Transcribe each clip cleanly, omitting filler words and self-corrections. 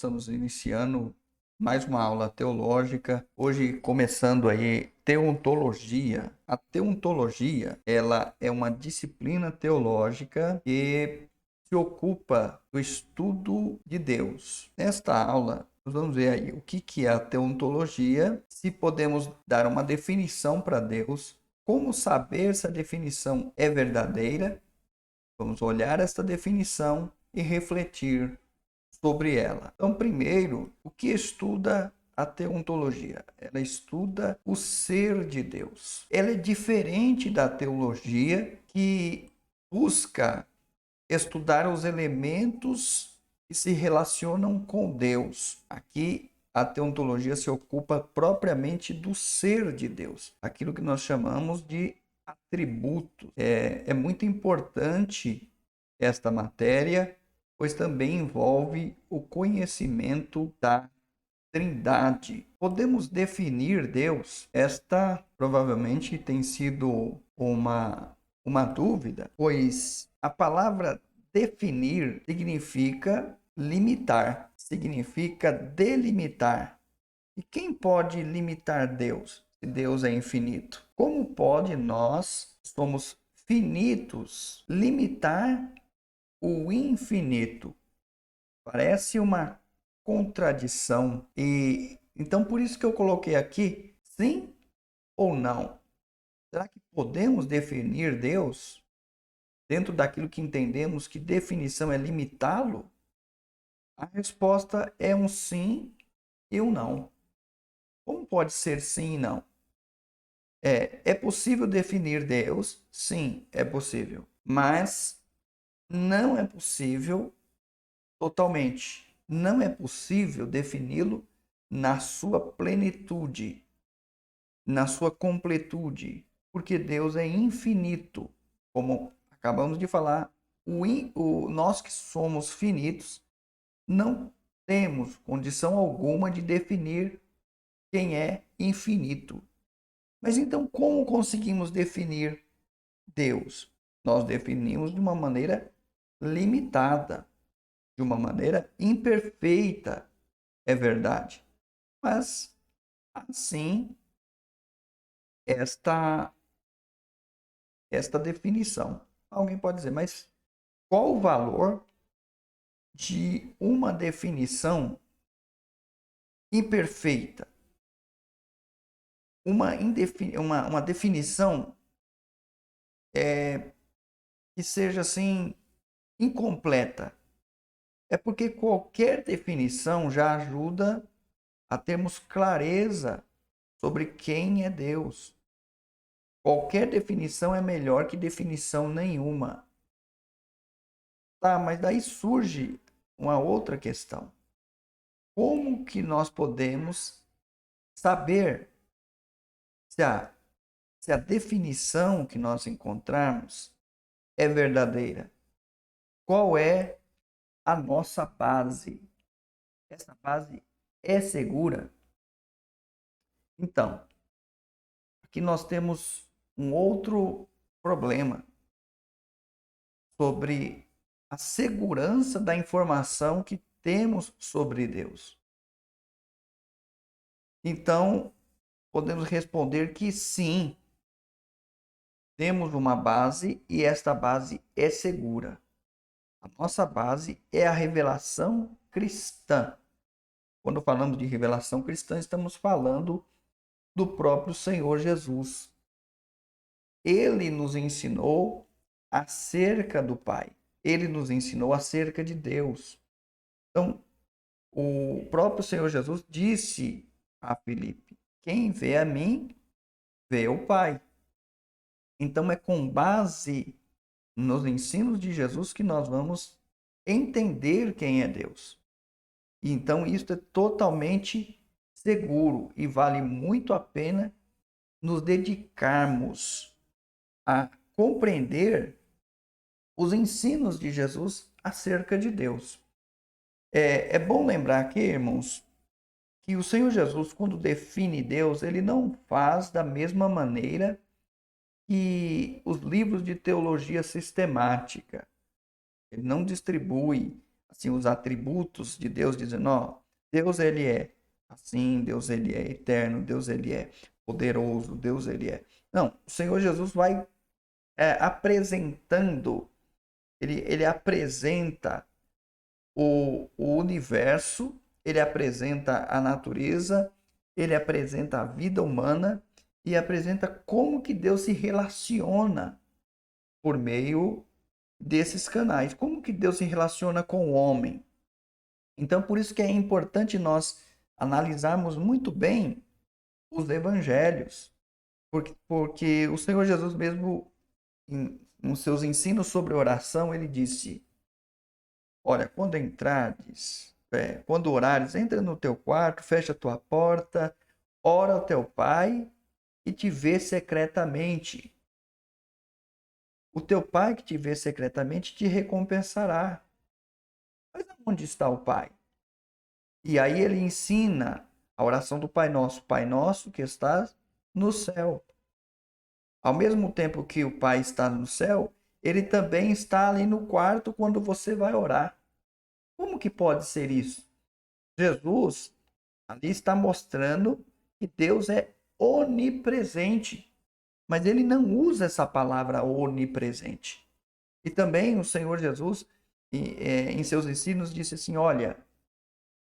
Estamos iniciando mais uma aula teológica. Hoje começando aí teontologia. A teontologia, ela é uma disciplina teológica que se ocupa do estudo de Deus. Nesta aula, nós vamos ver aí o que é a teontologia, se podemos dar uma definição para Deus, como saber se a definição é verdadeira. Vamos olhar esta definição e refletir sobre ela. Então, primeiro, o que estuda a teontologia? Ela estuda o ser de Deus. Ela é diferente da teologia que busca estudar os elementos que se relacionam com Deus. Aqui a teontologia se ocupa propriamente do ser de Deus, aquilo que nós chamamos de atributos. É muito importante esta matéria, pois também envolve o conhecimento da Trindade. Podemos definir Deus? Esta provavelmente tem sido uma dúvida, pois a palavra definir significa limitar, significa delimitar. E quem pode limitar Deus, se Deus é infinito? Como pode nós, somos finitos, limitar o infinito? Parece uma contradição. E então por isso que eu coloquei aqui sim ou não. Será que podemos definir Deus dentro daquilo que entendemos que definição é limitá-lo? A resposta é um sim e um não. Como pode ser sim e não? É possível definir Deus? Sim, é possível. Mas não é possível totalmente. Não é possível defini-lo na sua plenitude, na sua completude, porque Deus é infinito. Como acabamos de falar, nós que somos finitos não temos condição alguma de definir quem é infinito. Mas então, como conseguimos definir Deus? Nós definimos de uma maneira limitada, de uma maneira imperfeita, é verdade. Mas, assim, esta, esta definição. Alguém pode dizer, mas qual o valor de uma definição imperfeita? Uma definição que seja assim incompleta. É porque qualquer definição já ajuda a termos clareza sobre quem é Deus. Qualquer definição é melhor que definição nenhuma. Tá, mas daí surge uma outra questão. Como que nós podemos saber se a definição que nós encontrarmos é verdadeira? Qual é a nossa base? Essa base é segura? Então, aqui nós temos um outro problema sobre a segurança da informação que temos sobre Deus. Então, podemos responder que sim, temos uma base e esta base é segura. A nossa base é a revelação cristã. Quando falamos de revelação cristã, estamos falando do próprio Senhor Jesus. Ele nos ensinou acerca do Pai. Ele nos ensinou acerca de Deus. Então, o próprio Senhor Jesus disse a Filipe: quem vê a mim, vê o Pai. Então, é com base nos ensinos de Jesus que nós vamos entender quem é Deus. Então, isso é totalmente seguro e vale muito a pena nos dedicarmos a compreender os ensinos de Jesus acerca de Deus. É bom lembrar aqui, irmãos, que o Senhor Jesus, quando define Deus, ele não faz da mesma maneira que os livros de teologia sistemática. Ele não distribui assim, os atributos de Deus, dizendo, ó, Deus ele é assim, Deus ele é eterno, Deus ele é poderoso, Deus ele é. Não, o Senhor Jesus vai apresentando, ele apresenta o universo, ele apresenta a natureza, ele apresenta a vida humana e apresenta como que Deus se relaciona por meio desses canais, como que Deus se relaciona com o homem. Então, por isso que é importante nós analisarmos muito bem os evangelhos, porque o Senhor Jesus mesmo, nos seus ensinos sobre oração, ele disse, olha, quando entrares, quando orares, entra no teu quarto, fecha a tua porta, ora ao teu pai e te vê secretamente. O teu pai que te vê secretamente te recompensará. Mas onde está o pai? E aí ele ensina a oração do Pai Nosso que estás no céu. Ao mesmo tempo que o Pai está no céu, ele também está ali no quarto quando você vai orar. Como que pode ser isso? Jesus ali está mostrando que Deus é onipresente, mas ele não usa essa palavra onipresente. E também o Senhor Jesus, em seus ensinos, disse assim: olha,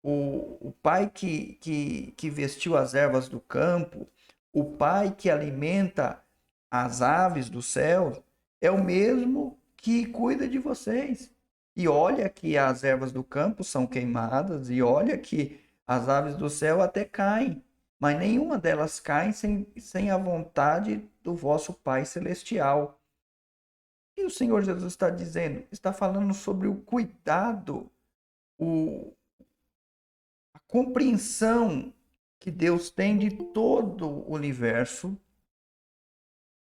o pai que vestiu as ervas do campo, o pai que alimenta as aves do céu, é o mesmo que cuida de vocês. E olha que as ervas do campo são queimadas, e olha que as aves do céu até caem, mas nenhuma delas cai sem a vontade do vosso Pai Celestial. E o Senhor Jesus está dizendo, está falando sobre o cuidado, o, a compreensão que Deus tem de todo o universo,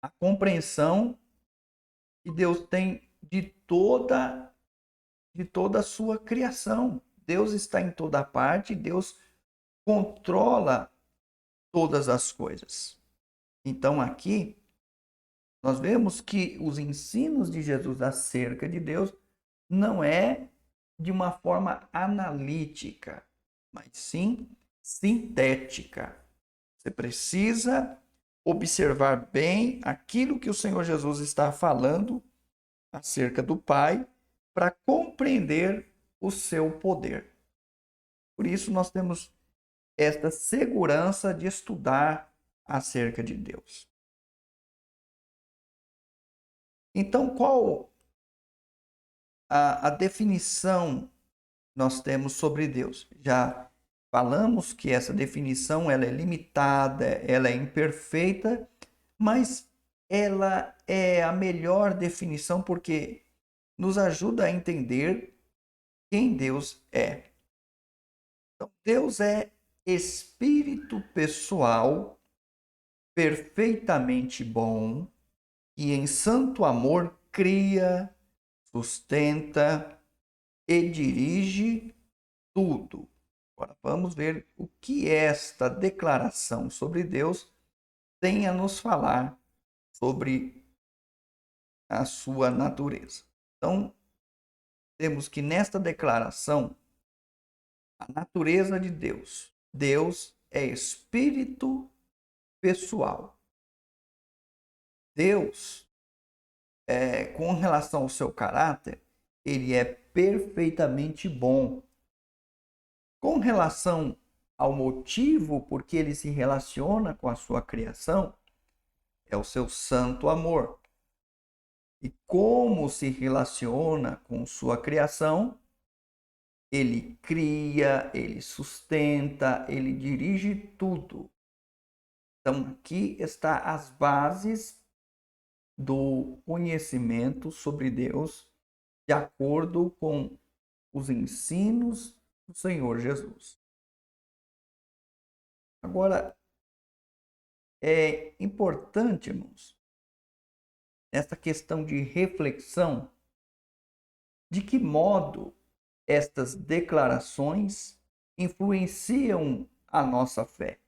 a compreensão que Deus tem de toda a sua criação. Deus está em toda parte, Deus controla todas as coisas. Então aqui nós vemos que os ensinos de Jesus acerca de Deus não é de uma forma analítica, mas sim sintética. Você precisa observar bem aquilo que o Senhor Jesus está falando acerca do Pai para compreender o seu poder. Por isso nós temos esta segurança de estudar acerca de Deus. Então, qual a definição nós temos sobre Deus? Já falamos que essa definição ela é limitada, ela é imperfeita, mas ela é a melhor definição porque nos ajuda a entender quem Deus é. Então, Deus é espírito pessoal, perfeitamente bom, e em santo amor cria, sustenta e dirige tudo. Agora vamos ver o que esta declaração sobre Deus tem a nos falar sobre a sua natureza. Então, temos que nesta declaração, a natureza de Deus. Deus é espírito pessoal. Deus, com relação ao seu caráter, ele é perfeitamente bom. Com relação ao motivo por que ele se relaciona com a sua criação, é o seu santo amor. E como se relaciona com sua criação, ele cria, ele sustenta, ele dirige tudo. Então, aqui está as bases do conhecimento sobre Deus, de acordo com os ensinos do Senhor Jesus. Agora, é importante, irmãos, essa questão de reflexão, de que modo estas declarações influenciam a nossa fé.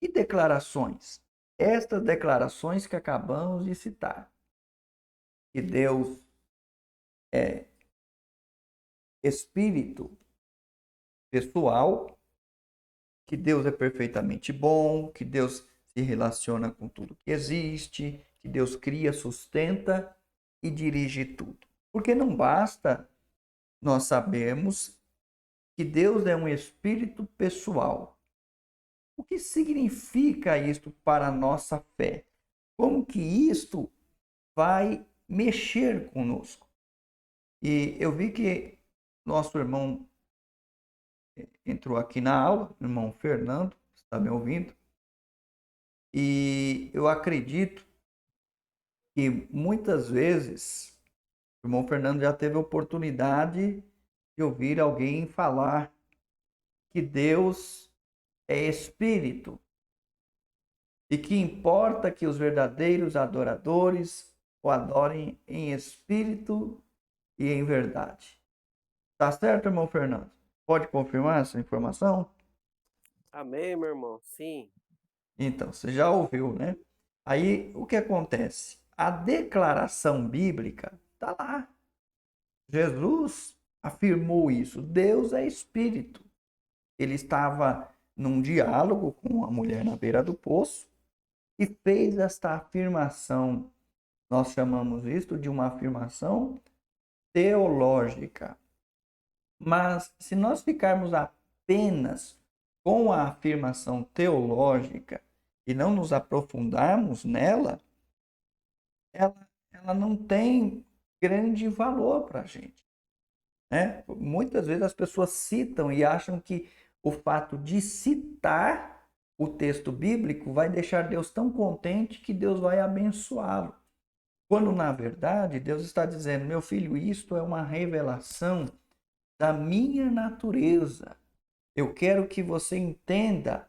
Que declarações? Estas declarações que acabamos de citar. Que Deus é espírito pessoal, que Deus é perfeitamente bom, que Deus se relaciona com tudo que existe, que Deus cria, sustenta e dirige tudo. Porque não basta nós sabermos que Deus é um espírito pessoal. O que significa isto para a nossa fé? Como que isto vai mexer conosco? E eu vi que nosso irmão entrou aqui na aula, irmão Fernando, está me ouvindo? E eu acredito que muitas vezes o irmão Fernando já teve a oportunidade de ouvir alguém falar que Deus é espírito e que importa que os verdadeiros adoradores o adorem em espírito e em verdade. Tá certo, irmão Fernando? Pode confirmar essa informação? Amém, meu irmão. Sim. Então, você já ouviu, né? Aí, o que acontece? A declaração bíblica está lá. Jesus afirmou isso. Deus é espírito. Ele estava num diálogo com a mulher na beira do poço e fez esta afirmação. Nós chamamos isto de uma afirmação teológica. Mas se nós ficarmos apenas com a afirmação teológica e não nos aprofundarmos nela, ela não tem grande valor para a gente, né? Muitas vezes as pessoas citam e acham que o fato de citar o texto bíblico vai deixar Deus tão contente que Deus vai abençoá-lo. Quando, na verdade, Deus está dizendo: meu filho, isto é uma revelação da minha natureza. Eu quero que você entenda,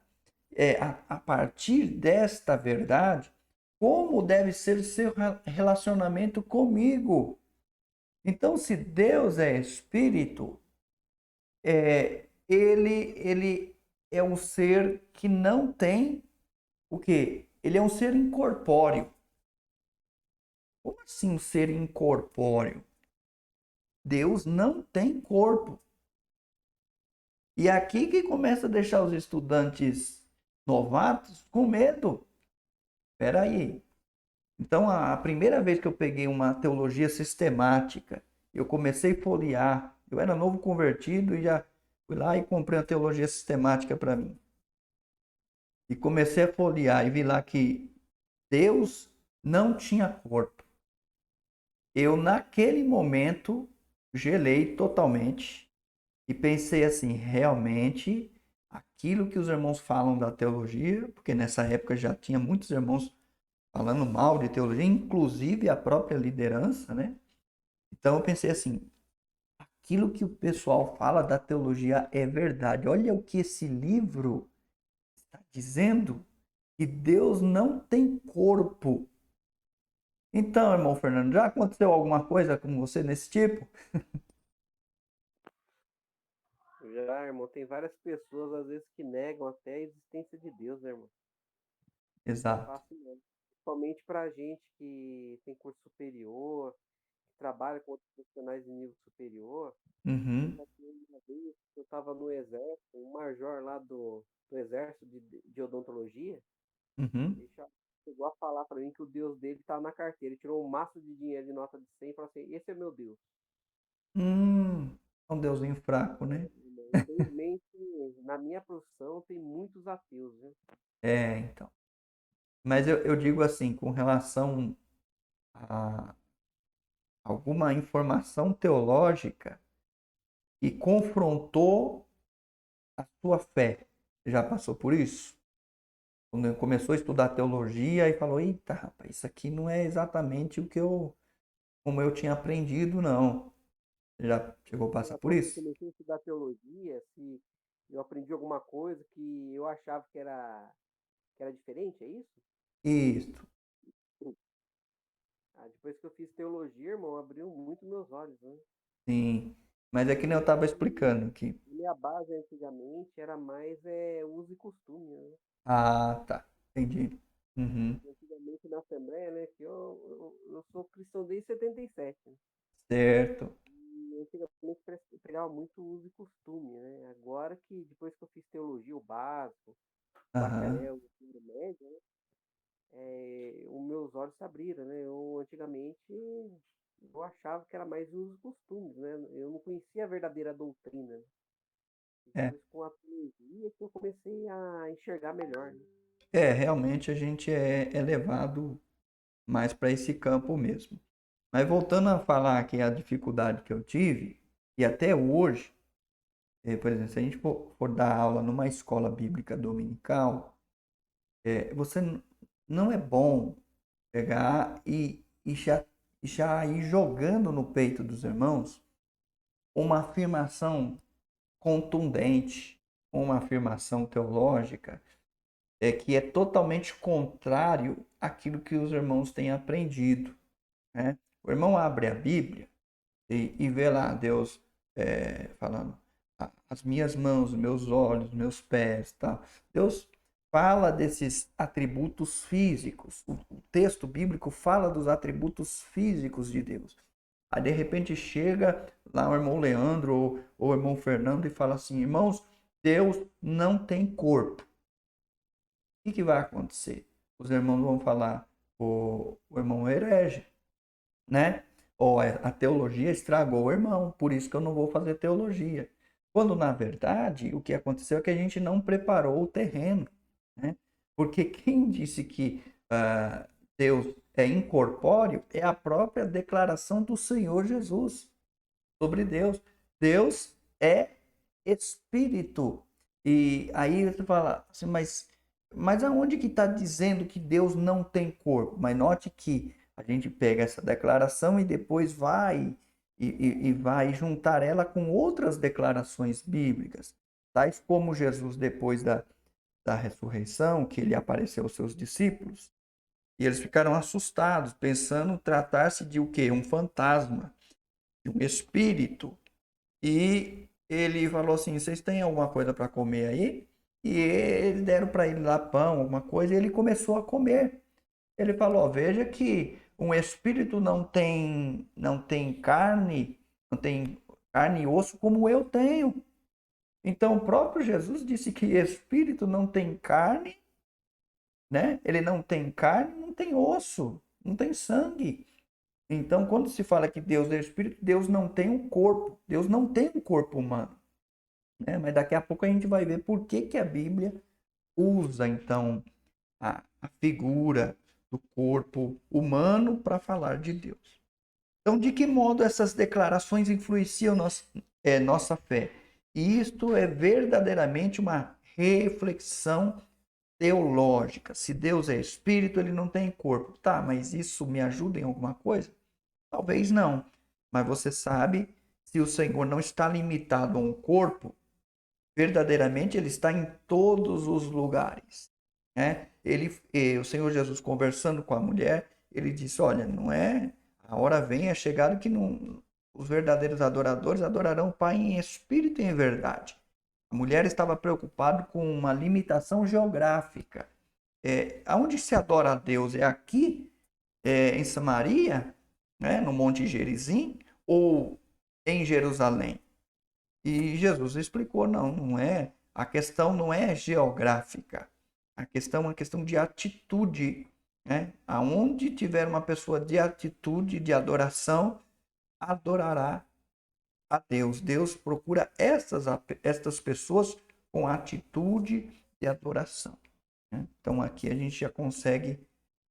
a partir desta verdade, como deve ser o seu relacionamento comigo. Então, se Deus é espírito, ele é um ser que não tem o quê? Ele é um ser incorpóreo. Como assim um ser incorpóreo? Deus não tem corpo. E aqui que começa a deixar os estudantes novatos com medo. Espera aí. Então, a primeira vez que eu peguei uma teologia sistemática, eu comecei a folhear. Eu era novo convertido e já fui lá e comprei uma teologia sistemática para mim. E comecei a folhear e vi lá que Deus não tinha corpo. Eu, naquele momento, gelei totalmente e pensei assim: realmente, aquilo que os irmãos falam da teologia, porque nessa época já tinha muitos irmãos falando mal de teologia, inclusive a própria liderança, né? Então eu pensei assim: aquilo que o pessoal fala da teologia é verdade. Olha o que esse livro está dizendo, que Deus não tem corpo. Então, irmão Fernando, já aconteceu alguma coisa com você nesse tipo? Já, irmão, tem várias pessoas, às vezes, que negam até a existência de Deus, né, irmão? Não é Exato. fácil, não. Principalmente pra gente que tem curso superior, que trabalha com outros profissionais de nível superior. Eu Uhum, já tinha uma vez, eu estava no exército, um major lá do exército de odontologia, uhum. ele chegou a falar pra mim que o Deus dele tá na carteira. Ele tirou um maço de dinheiro de nota de 100 e falou assim: esse é meu Deus. É um deusinho fraco, É, né? irmão, infelizmente, na minha profissão tem muitos ateus, viu? É, então. Mas eu digo assim, com relação a alguma informação teológica que confrontou a sua fé. Você já passou por isso? Quando começou a estudar teologia e falou: eita, rapaz, isso aqui não é exatamente como eu tinha aprendido, não. Você já chegou a passar Já por quando eu isso? comecei a estudar teologia, se eu aprendi alguma coisa que eu achava que era diferente, é isso? Isso, Ah, depois que eu fiz teologia, irmão, abriu muito meus olhos, né? sim. Mas é que nem eu estava E explicando aqui. a minha base antigamente era mais uso e costume, né? Ah, tá. Entendi. Uhum. Antigamente na Assembleia, né? Que eu sou cristão desde 77. Certo. antigamente parece que pegava muito uso e costume, né? Agora que depois que eu fiz teologia, o básico, Aham. bacharel, o ensino médio, né? Os meus olhos se abriram, né? Eu antigamente eu achava que era mais uso e costumes, né? Eu não conhecia a verdadeira doutrina, né? É. Depois com a teologia que eu comecei a enxergar melhor, né? Realmente a gente é levado mais para esse campo mesmo. Mas voltando a falar aqui a dificuldade que eu tive, e até hoje, por exemplo, se a gente for dar aula numa escola bíblica dominical, você não é bom pegar e já ir jogando no peito dos irmãos uma afirmação contundente, uma afirmação teológica, que é totalmente contrário àquilo que os irmãos têm aprendido, né? O irmão abre a Bíblia e vê lá Deus falando: as minhas mãos, meus olhos, meus pés, tá? Deus fala desses atributos físicos. O texto bíblico fala dos atributos físicos de Deus. Aí de repente chega lá o irmão Leandro ou o irmão Fernando e fala assim: irmãos, Deus não tem corpo. O que vai acontecer? Os irmãos vão falar: o irmão é herege, né? Ou a teologia estragou o irmão, por isso que eu não vou fazer teologia. Quando na verdade o que aconteceu é que a gente não preparou o terreno, né? Porque quem disse que Deus é incorpóreo é a própria declaração do Senhor Jesus sobre Deus. Deus é espírito. E aí você fala assim, mas aonde que está dizendo que Deus não tem corpo? Mas note que a gente pega essa declaração e depois vai juntar ela com outras declarações bíblicas, tais como Jesus, depois da ressurreição, que ele apareceu aos seus discípulos, e eles ficaram assustados, pensando tratar-se de o quê? Um fantasma, de um espírito. E ele falou assim: vocês têm alguma coisa para comer aí? E eles deram para ele lá pão, alguma coisa, e ele começou a comer. Ele falou: veja que um espírito não tem carne, não tem carne e osso como eu tenho. Então o próprio Jesus disse que espírito não tem carne, né? Ele não tem carne, não tem osso, não tem sangue. Então, quando se fala que Deus é espírito, Deus não tem um corpo. Deus não tem um corpo humano, né? Mas daqui a pouco a gente vai ver por que que a Bíblia usa, então, a figura do corpo humano para falar de Deus. Então, de que modo essas declarações influenciam nossa fé? E isto é verdadeiramente uma reflexão teológica. Se Deus é espírito, ele não tem corpo. Tá, mas isso me ajuda em alguma coisa? Talvez não. Mas você sabe, se o Senhor não está limitado a um corpo, verdadeiramente ele está em todos os lugares, né? O Senhor Jesus conversando com a mulher, ele disse: olha, não é a hora vem, é chegado que não, os verdadeiros adoradores adorarão o Pai em espírito e em verdade. A mulher estava preocupada com uma limitação geográfica. Aonde se adora a Deus? É aqui, em Samaria, né, no Monte Gerizim, ou em Jerusalém? E Jesus explicou: não, não é. A questão não é geográfica. A questão é uma questão de atitude, né? Aonde tiver uma pessoa de atitude, de adoração, adorará a Deus. Deus procura estas pessoas com atitude de adoração, né? Então aqui a gente já consegue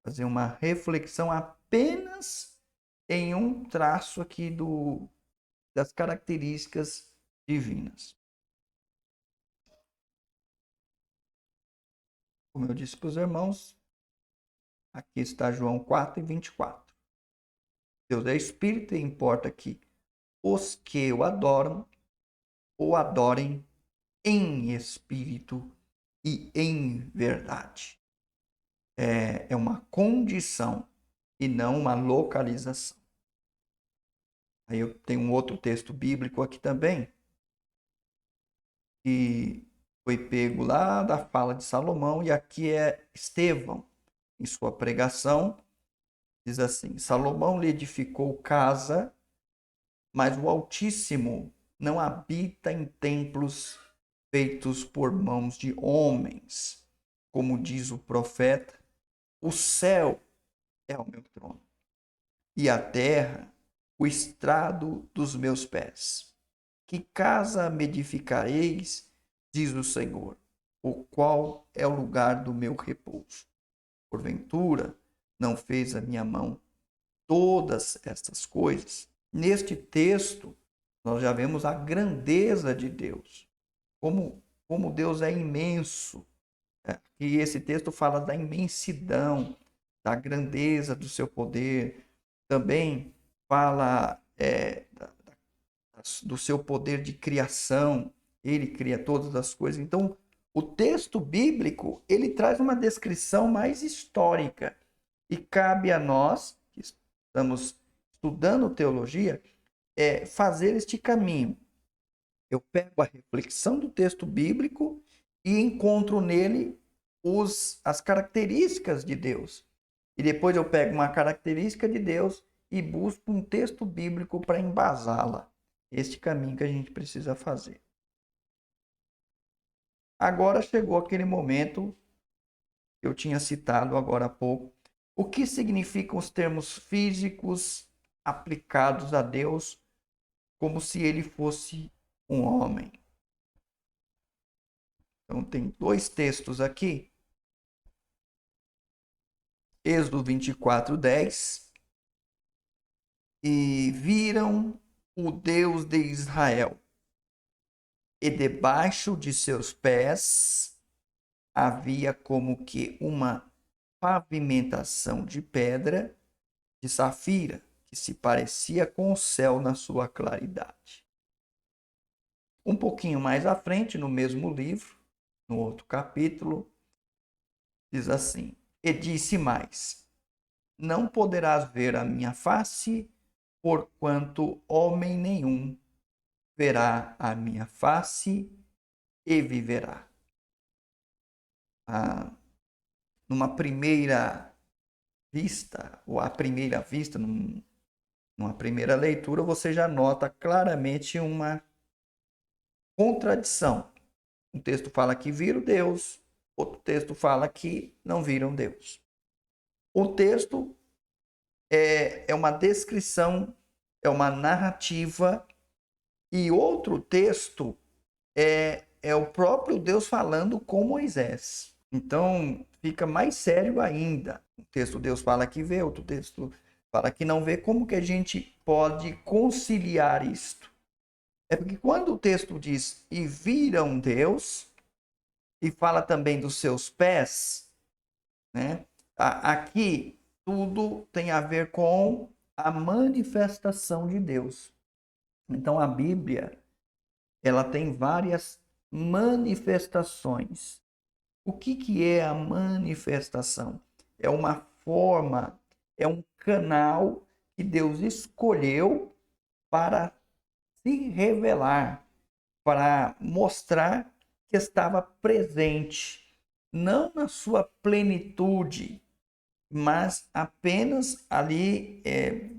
fazer uma reflexão apenas em um traço aqui das características divinas. Como eu disse para os irmãos, aqui está João 4:24. Deus é espírito e importa que os que o adorem em espírito e em verdade. É uma condição e não uma localização. Aí eu tenho um outro texto bíblico aqui também, que foi pego lá da fala de Salomão, e aqui é Estevão, em sua pregação, diz assim: Salomão lhe edificou casa mas o Altíssimo não habita em templos feitos por mãos de homens. Como diz o profeta, o céu é o meu trono, e a terra o estrado dos meus pés. Que casa me edificareis, diz o Senhor, o qual é o lugar do meu repouso. Porventura, não fez a minha mão todas estas coisas? Neste texto, nós já vemos a grandeza de Deus, como Deus é imenso. E esse texto fala da imensidão, da grandeza do seu poder. Também fala do seu poder de criação. Ele cria todas as coisas. Então, o texto bíblico, ele traz uma descrição mais histórica. E cabe a nós, que estamos estudando teologia, fazer este caminho. Eu pego a reflexão do texto bíblico e encontro nele as características de Deus. E depois eu pego uma característica de Deus e busco um texto bíblico para embasá-la. Este caminho que a gente precisa fazer. Agora chegou aquele momento que eu tinha citado agora há pouco. O que significam os termos físicos aplicados a Deus como se ele fosse um homem? Então tem dois textos aqui. Êxodo 24:10. E viram o Deus de Israel, e debaixo de seus pés havia como que uma pavimentação de pedra de safira, que se parecia com o céu na sua claridade. Um pouquinho mais à frente, no mesmo livro, no outro capítulo, diz assim: E disse mais: Não poderás ver a minha face, porquanto homem nenhum verá a minha face e viverá. Numa primeira vista, ou à primeira vista, numa primeira leitura, você já nota claramente uma contradição. Um texto fala que viram Deus, outro texto fala que não viram Deus. O texto é uma descrição, é uma narrativa, e outro texto é o próprio Deus falando com Moisés. Então, fica mais sério ainda. Um texto Deus fala que vê, outro texto fala que não vê. Como que a gente pode conciliar isto? É porque quando o texto diz e viram Deus, e fala também dos seus pés, né? Aqui tudo tem a ver com a manifestação de Deus. Então a Bíblia, ela tem várias manifestações. O que é a manifestação? É uma forma, é um canal que Deus escolheu para se revelar, para mostrar que estava presente, não na sua plenitude, mas apenas ali,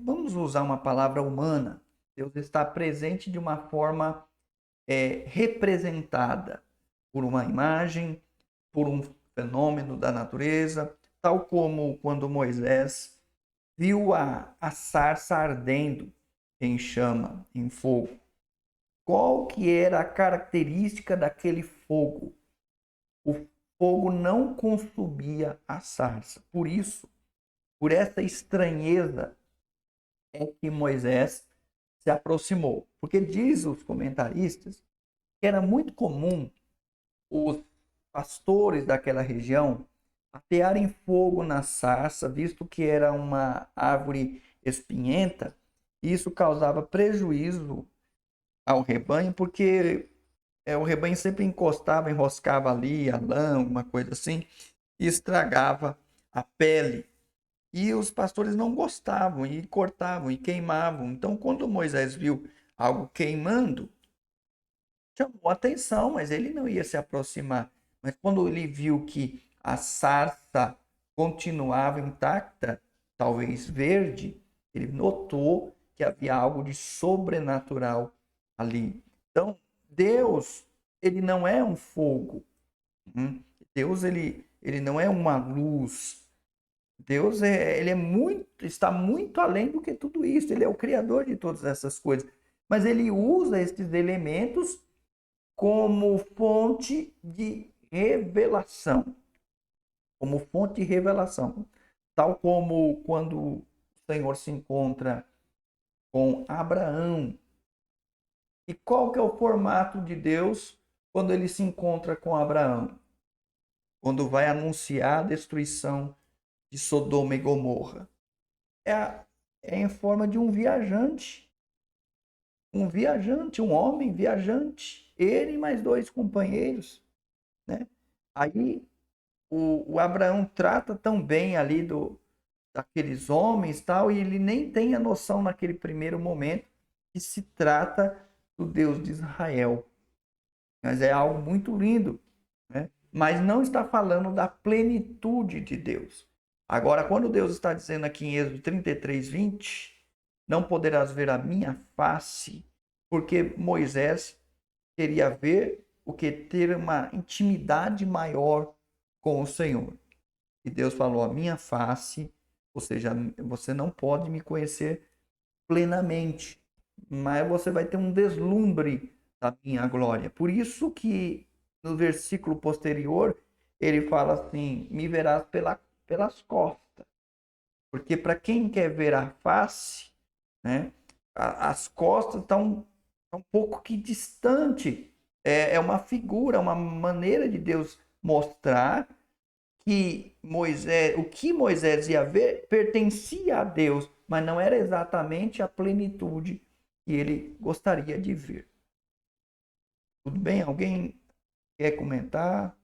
vamos usar uma palavra humana. Deus está presente de uma forma representada por uma imagem, por um fenômeno da natureza, tal como quando Moisés viu a sarça ardendo em chama, em fogo. Qual que era a característica daquele fogo? O fogo não consumia a sarça. Por isso, por essa estranheza, é que Moisés se aproximou. Porque diz os comentaristas que era muito comum os pastores daquela região atearem fogo na sarça, visto que era uma árvore espinhenta, e isso causava prejuízo ao rebanho, porque o rebanho sempre encostava, enroscava ali a lã, uma coisa assim, e estragava a pele. E os pastores não gostavam, e cortavam, e queimavam. Então, quando Moisés viu algo queimando, chamou a atenção, mas ele não ia se aproximar. Mas quando ele viu que a sarça continuava intacta, talvez verde, ele notou que havia algo de sobrenatural ali. Então, Deus, ele não é um fogo. Deus, ele não é uma luz. Deus ele é muito, está muito além do que tudo isso. Ele é o criador de todas essas coisas. Mas ele usa esses elementos como fonte de revelação. Como fonte de revelação. Tal como quando o Senhor se encontra com Abraão. E qual que é o formato de Deus quando ele se encontra com Abraão? Quando vai anunciar a destruição de Sodoma e Gomorra. É em forma de um viajante. Um viajante, um homem viajante. Ele e mais dois companheiros. Né? Aí o Abraão trata tão bem ali daqueles homens tal, e ele nem tem a noção naquele primeiro momento que se trata do Deus de Israel. Mas é algo muito lindo, né? Mas não está falando da plenitude de Deus. Agora, quando Deus está dizendo aqui em Êxodo 33, 20, não poderás ver a minha face, porque Moisés queria ver o que? Ter uma intimidade maior com o Senhor. E Deus falou, a minha face, ou seja, você não pode me conhecer plenamente, mas você vai ter um deslumbre da minha glória. Por isso que no versículo posterior ele fala assim: me verás pelas costas. Porque para quem quer ver a face, né, as costas estão um pouco que distante. É uma figura, uma maneira de Deus mostrar que Moisés, o que Moisés ia ver pertencia a Deus, mas não era exatamente a plenitude que ele gostaria de ver. Tudo bem? Alguém quer comentar?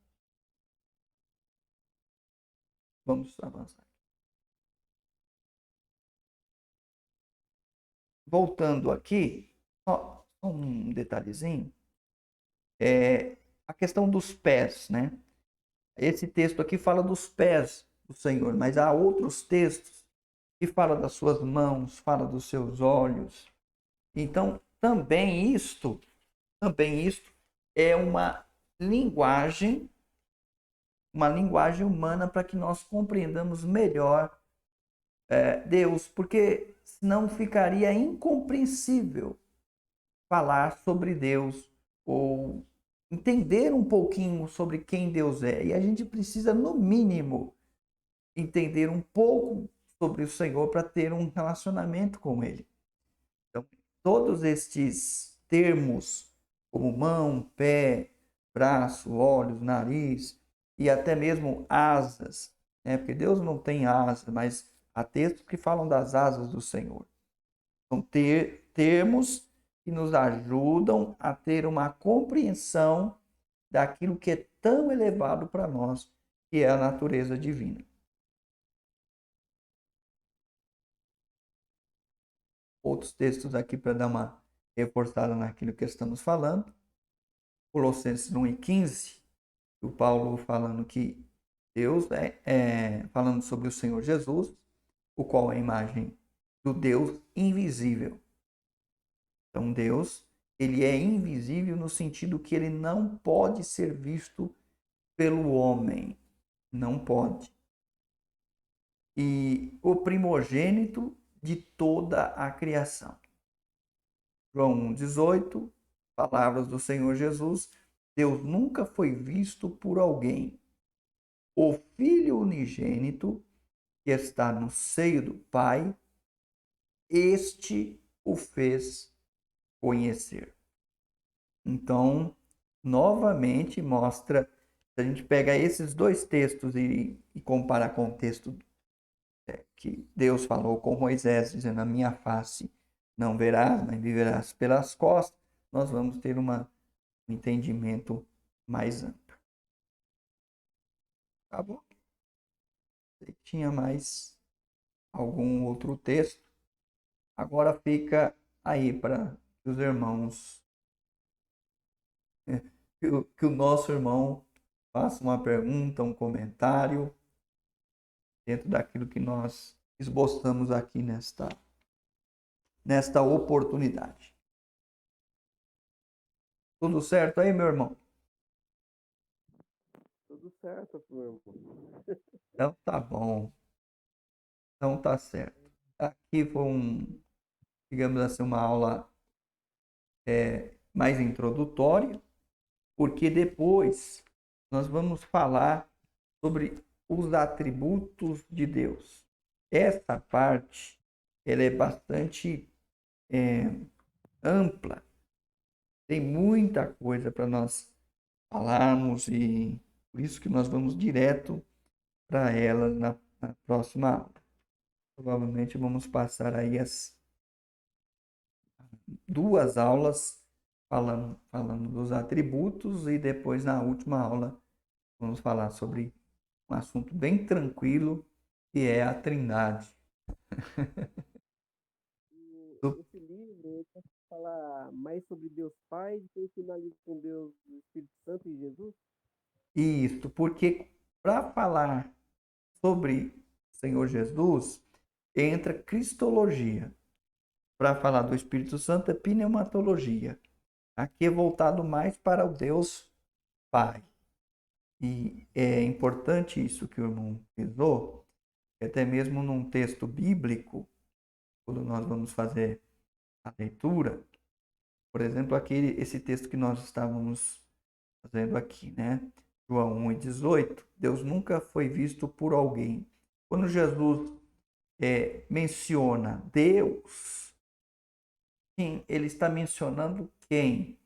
Vamos avançar. Voltando aqui, só um detalhezinho, a questão dos pés, né? Esse texto aqui fala dos pés do Senhor, mas há outros textos que falam das suas mãos, fala dos seus olhos. Então, também isto é uma linguagem humana para que nós compreendamos melhor Deus, porque senão ficaria incompreensível falar sobre Deus ou entender um pouquinho sobre quem Deus é. E a gente precisa, no mínimo, entender um pouco sobre o Senhor para ter um relacionamento com Ele. Então, todos estes termos, como mão, pé, braço, olhos, nariz e até mesmo asas, né? Porque Deus não tem asas, mas há textos que falam das asas do Senhor. São termos que nos ajudam a ter uma compreensão daquilo que é tão elevado para nós, que é a natureza divina. Outros textos aqui para dar uma reforçada naquilo que estamos falando. Colossenses 1:15, o Paulo falando que Deus falando sobre o Senhor Jesus, o qual é a imagem do Deus invisível. Então Deus, ele é invisível no sentido que ele não pode ser visto pelo homem, não pode. E o primogênito de toda a criação. João 1:18, palavras do Senhor Jesus, Deus nunca foi visto por alguém. O Filho unigênito, que está no seio do Pai, este o fez conhecer. Então, novamente mostra, se a gente pega esses dois textos e comparar com o texto que Deus falou com Moisés, dizendo: a minha face não verás, mas viverás pelas costas, nós vamos ter um entendimento mais amplo. Acabou? Tinha mais algum outro texto? Agora fica aí para os irmãos, que o nosso irmão faça uma pergunta, um comentário dentro daquilo que nós esboçamos aqui nesta nesta oportunidade. Tudo certo aí, meu irmão? Tudo certo, meu irmão. Então tá bom. Então tá certo. Aqui foi digamos assim, uma aula mais introdutória, porque depois nós vamos falar sobre os atributos de Deus. Essa parte ela é bastante ampla, tem muita coisa para nós falarmos e por isso que nós vamos direto para ela na próxima aula. Provavelmente vamos passar aí as 2 aulas falando dos atributos e depois na última aula vamos falar sobre um assunto bem tranquilo que é a Trindade. Esse livro ele vai falar mais sobre Deus Pai, depois finaliza com Deus, o Espírito Santo e Jesus. Isso, porque para falar sobre o Senhor Jesus, entra Cristologia. Para falar do Espírito Santo, é pneumatologia. Aqui é voltado mais para o Deus Pai. E é importante isso que o irmão frisou, até mesmo num texto bíblico, quando nós vamos fazer a leitura, por exemplo, esse texto que nós estávamos fazendo aqui, né? João 1:18, Deus nunca foi visto por alguém. Quando Jesus menciona Deus, sim, ele está mencionando quem?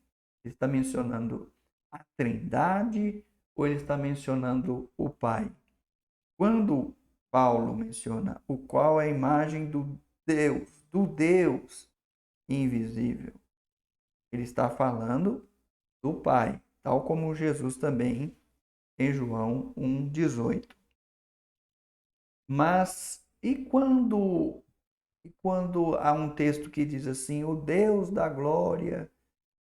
Ele está mencionando a Trindade ou ele está mencionando o Pai? Quando Paulo menciona o qual é a imagem do Deus invisível, ele está falando do Pai, tal como Jesus também em João 1:18. Mas e quando há um texto que diz assim, o Deus da glória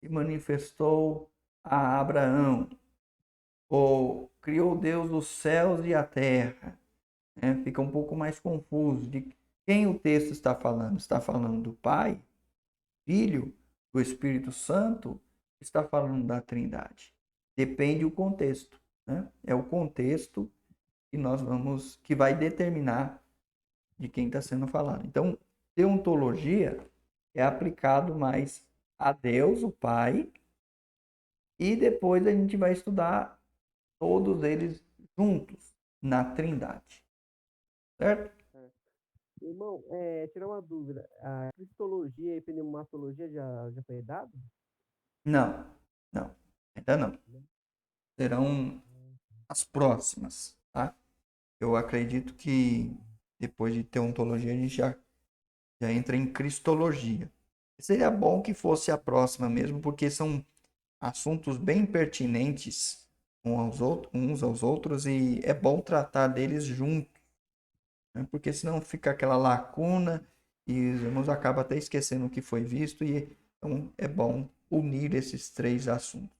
se manifestou a Abraão, ou criou Deus os céus e a terra, né? Fica um pouco mais confuso de quem o texto está falando. Está falando do Pai, Filho, do Espírito Santo? Está falando da Trindade? Depende do contexto, né? É o contexto que vai determinar de quem está sendo falado. Então, teontologia é aplicado mais a Deus, o Pai, e depois a gente vai estudar todos eles juntos na Trindade, certo? Irmão, tirar uma dúvida. A cristologia e pneumatologia já foi dado? Não, não, ainda não. Serão as próximas, tá? Eu acredito que depois de teontologia a gente já entra em cristologia. Seria bom que fosse a próxima mesmo, porque são assuntos bem pertinentes uns aos outros e é bom tratar deles juntos, né? Porque senão fica aquela lacuna e os irmãos acabam até esquecendo o que foi visto e então é bom unir esses 3 assuntos.